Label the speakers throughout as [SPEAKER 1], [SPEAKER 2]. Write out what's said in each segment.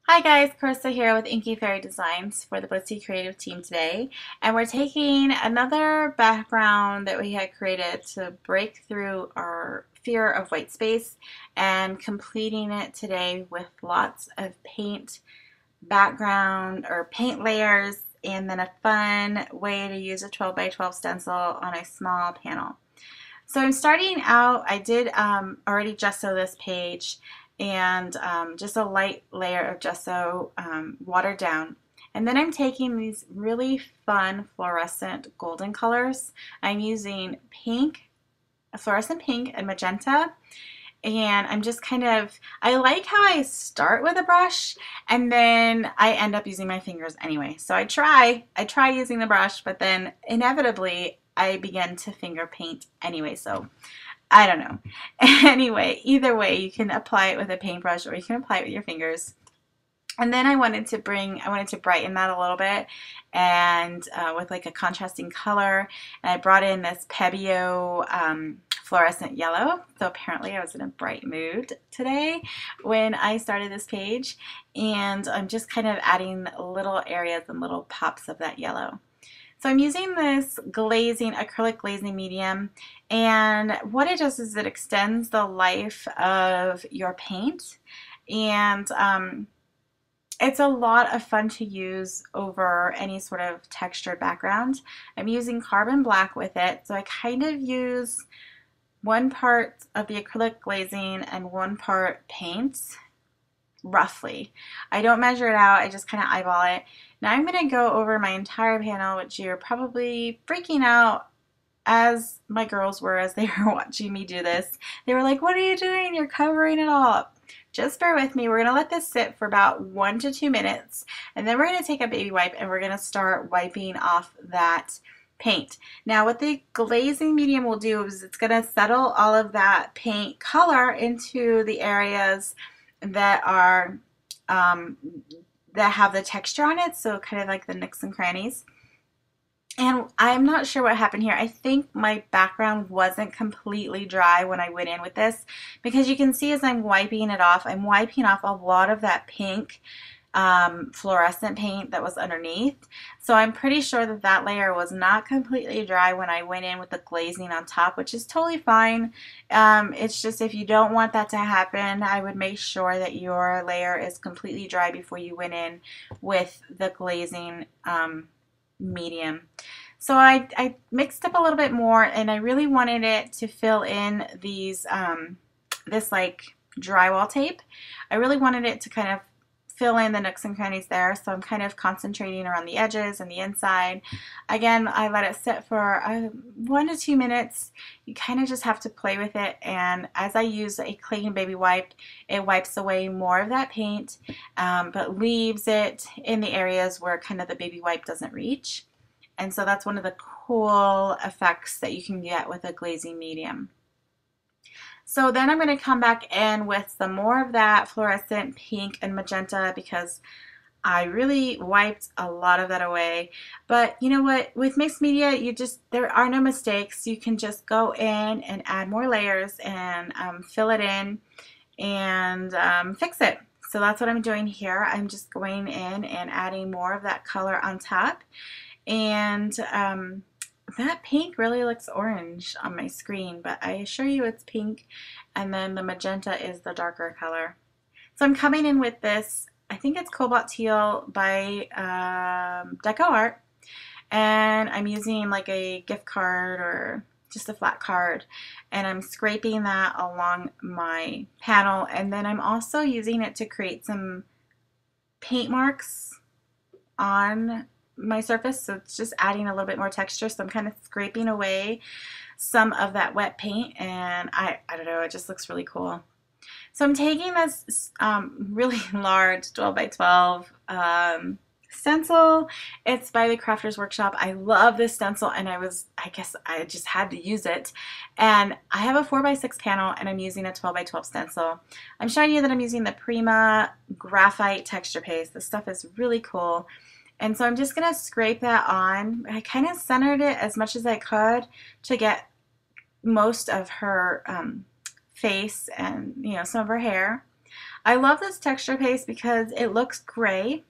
[SPEAKER 1] Hi guys, Carissa here with Inky Fairy Designs for the Blissy Creative team today, and we're taking another background that we had created to break through our fear of white space and completing it today with lots of paint background or paint layers and then a fun way to use a 12 by 12 stencil on a small panel. So I'm starting out, I did already gesso this page and just a light layer of gesso watered down. And then I'm taking these really fun fluorescent golden colors. I'm using pink, fluorescent pink and magenta. And I'm just I like how I start with a brush and then I end up using my fingers anyway. So I try using the brush, but then inevitably I begin to finger paint anyway. So I don't know. Anyway, either way, you can apply it with a paintbrush or you can apply it with your fingers. And then I wanted to brighten that a little bit and with like a contrasting color. And I brought in this Pebeo fluorescent yellow. So apparently I was in a bright mood today when I started this page. And I'm just kind of adding little areas and little pops of that yellow. So I'm using this acrylic glazing medium, and what it does is it extends the life of your paint, and it's a lot of fun to use over any sort of textured background. I'm using carbon black with it, so I kind of use one part of the acrylic glazing and one part paint, roughly. I don't measure it out, I just kind of eyeball it. Now I'm going to go over my entire panel, which you're probably freaking out as my girls were as they were watching me do this. They were like, "What are you doing? You're covering it all up." Just bear with me. We're going to let this sit for about 1 to 2 minutes, and then we're going to take a baby wipe and we're going to start wiping off that paint. Now what the glazing medium will do is it's going to settle all of that paint color into the areas that are that have the texture on it, so kind of like the nooks and crannies. And I'm not sure what happened here. I think my background wasn't completely dry when I went in with this, because you can see as I'm wiping it off, I'm wiping off a lot of that pink fluorescent paint that was underneath. So I'm pretty sure that that layer was not completely dry when I went in with the glazing on top, which is totally fine. It's just if you don't want that to happen, I would make sure that your layer is completely dry before you went in with the glazing medium. So I mixed up a little bit more, and I really wanted it to fill in these this like drywall tape. I really wanted it to kind of fill in the nooks and crannies there, so I'm kind of concentrating around the edges and the inside. Again, I let it sit for 1 to 2 minutes. You kind of just have to play with it, and as I use a clean baby wipe, it wipes away more of that paint, but leaves it in the areas where kind of the baby wipe doesn't reach. And so that's one of the cool effects that you can get with a glazing medium. So then I'm going to come back in with some more of that fluorescent pink and magenta, because I really wiped a lot of that away. But you know what? With mixed media, there are no mistakes. You can just go in and add more layers and fill it in and fix it. So that's what I'm doing here. I'm just going in and adding more of that color on top. And that pink really looks orange on my screen, but I assure you it's pink, and then the magenta is the darker color. So I'm coming in with this, I think it's Cobalt Teal by Deco Art, and I'm using like a gift card or just a flat card, and I'm scraping that along my panel, and then I'm also using it to create some paint marks on my surface, so it's just adding a little bit more texture. So I'm kind of scraping away some of that wet paint, and I don't know, it just looks really cool. So I'm taking this really large 12 by 12 stencil. It's by the Crafters Workshop. I love this stencil, and I guess I just had to use it. And I have a 4 by 6 panel, and I'm using a 12 by 12 stencil. I'm showing you that I'm using the Prima Graphite Texture Paste. This stuff is really cool. And so I'm just going to scrape that on. I kind of centered it as much as I could to get most of her face and some of her hair. I love this texture paste because it looks gray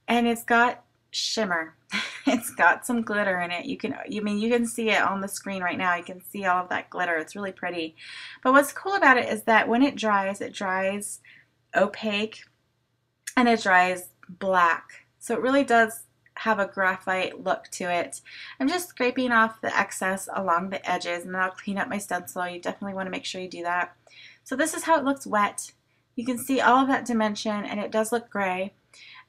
[SPEAKER 1] and it's got shimmer. It's got some glitter in it. You can see it on the screen right now. You can see all of that glitter. It's really pretty. But what's cool about it is that when it dries opaque and it dries black. So it really does have a graphite look to it. I'm just scraping off the excess along the edges and then I'll clean up my stencil. You definitely want to make sure you do that. So this is how it looks wet. You can see all of that dimension and it does look gray.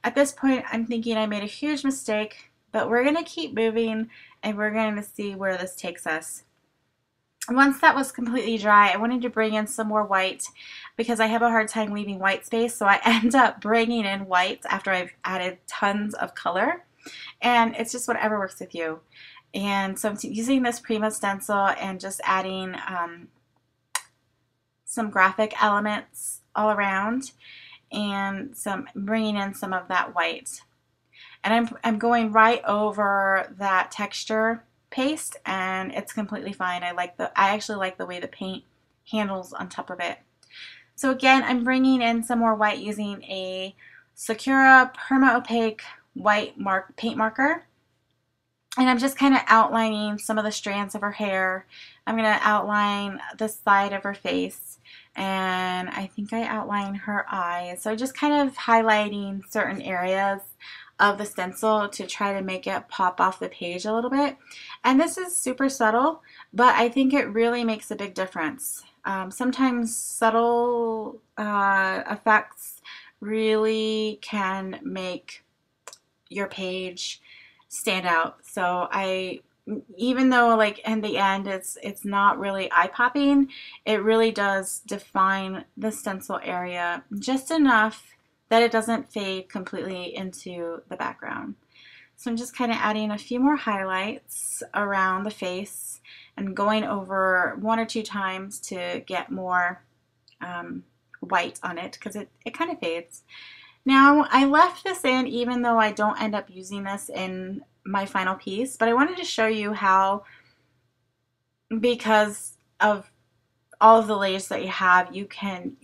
[SPEAKER 1] At this point, I'm thinking I made a huge mistake, but we're going to keep moving and we're going to see where this takes us. Once that was completely dry, I wanted to bring in some more white because I have a hard time leaving white space, so I end up bringing in white after I've added tons of color, and it's just whatever works with you. And so I'm using this Prima stencil and just adding some graphic elements all around and bringing in some of that white. And I'm going right over that texture paste and it's completely fine. I actually like the way the paint handles on top of it. So again, I'm bringing in some more white using a Sakura Perma Opaque white paint marker. And I'm just kind of outlining some of the strands of her hair. I'm going to outline the side of her face and I think I outlined her eyes. So just kind of highlighting certain areas of the stencil to try to make it pop off the page a little bit. And this is super subtle, but I think it really makes a big difference. Sometimes subtle effects really can make your page stand out. So even though like in the end it's not really eye-popping, it really does define the stencil area just enough that it doesn't fade completely into the background. So I'm just kind of adding a few more highlights around the face and going over 1 or 2 times to get more white on it because it kind of fades. Now I left this in even though I don't end up using this in my final piece, but I wanted to show you how, because of all of the layers that you have, you can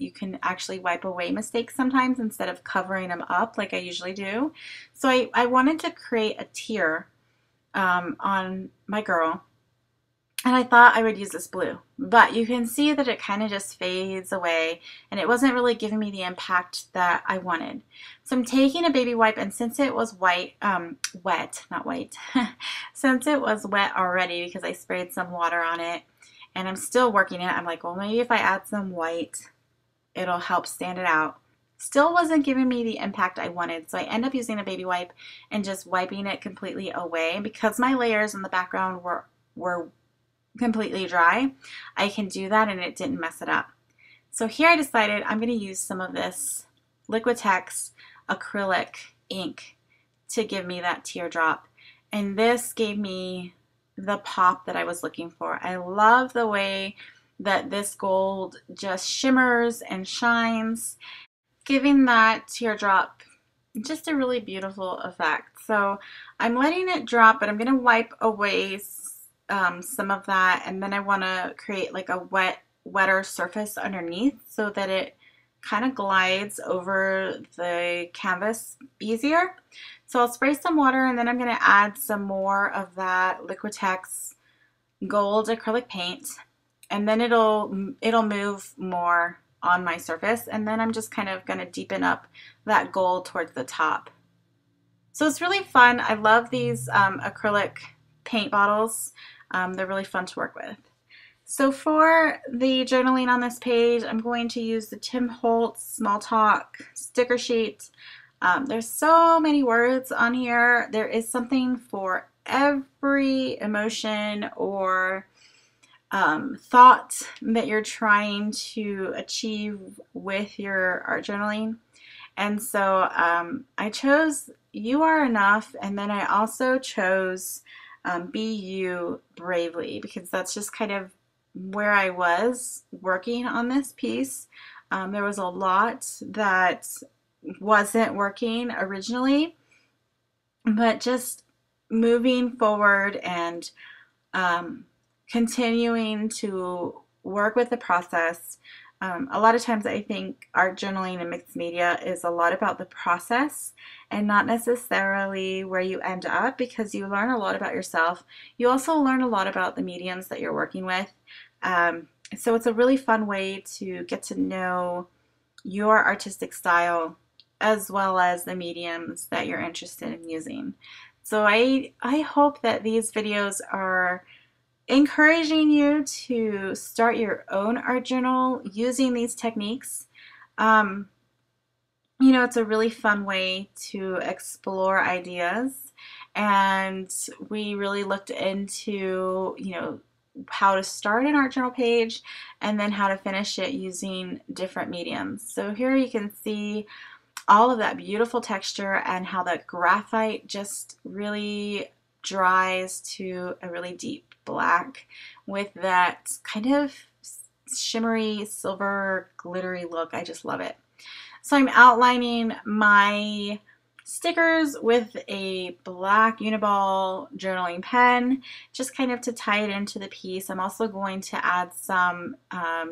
[SPEAKER 1] actually wipe away mistakes sometimes instead of covering them up like I usually do. So I wanted to create a tear on my girl, and I thought I would use this blue, but you can see that it kind of just fades away and it wasn't really giving me the impact that I wanted. So I'm taking a baby wipe, and since it was wet, not white, since it was wet already because I sprayed some water on it, and I'm still working it, I'm like, well, maybe if I add some white, it'll help stand it out. Still wasn't giving me the impact I wanted, so I end up using a baby wipe and just wiping it completely away. Because my layers in the background were completely dry, I can do that and it didn't mess it up. So here I decided I'm going to use some of this Liquitex acrylic ink to give me that teardrop, and this gave me the pop that I was looking for. I love the way that this gold just shimmers and shines, giving that teardrop just a really beautiful effect. So I'm letting it drop, but I'm going to wipe away some of that, and then I want to create like a wetter surface underneath so that it kind of glides over the canvas easier. So I'll spray some water and then I'm going to add some more of that Liquitex gold acrylic paint, and then it'll move more on my surface, and then I'm just kind of going to deepen up that gold towards the top. So it's really fun. I love these acrylic paint bottles. They're really fun to work with. So for the journaling on this page, I'm going to use the Tim Holtz Small Talk sticker sheet. There's so many words on here. There is something for every emotion or thought that you're trying to achieve with your art journaling. And so I chose You Are Enough, and then I also chose Be You Bravely, because that's just kind of where I was working on this piece. There was a lot that wasn't working originally, but just moving forward and continuing to work with the process, A lot of times I think art journaling and mixed media is a lot about the process and not necessarily where you end up, because you learn a lot about yourself. You also learn a lot about the mediums that you're working with. So it's a really fun way to get to know your artistic style as well as the mediums that you're interested in using. So I hope that these videos are encouraging you to start your own art journal using these techniques. Um, it's a really fun way to explore ideas, and we really looked into, how to start an art journal page and then how to finish it using different mediums. So here you can see all of that beautiful texture and how that graphite just really dries to a really deep black with that kind of shimmery silver glittery look. I just love it. So I'm outlining my stickers with a black Uniball journaling pen, just kind of to tie it into the piece. I'm also going to add some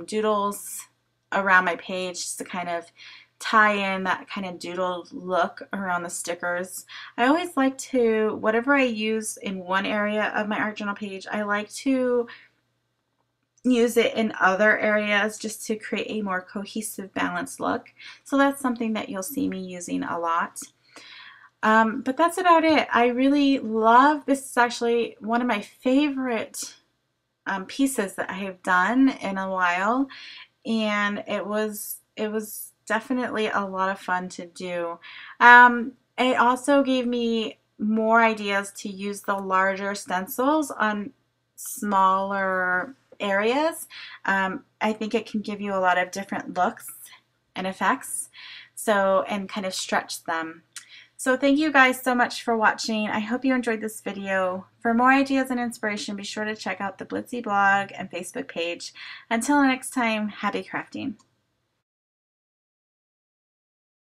[SPEAKER 1] doodles around my page just to kind of tie in that kind of doodle look around the stickers. I always like to, whatever I use in one area of my art journal page, I like to use it in other areas just to create a more cohesive, balanced look. So that's something that you'll see me using a lot. But that's about it. I really love, this is actually one of my favorite pieces that I have done in a while, and it was definitely a lot of fun to do. It also gave me more ideas to use the larger stencils on smaller areas. I think it can give you a lot of different looks and effects, so, and kind of stretch them. So thank you guys so much for watching. I hope you enjoyed this video. For more ideas and inspiration, be sure to check out the Blitzy blog and Facebook page. Until next time, happy crafting.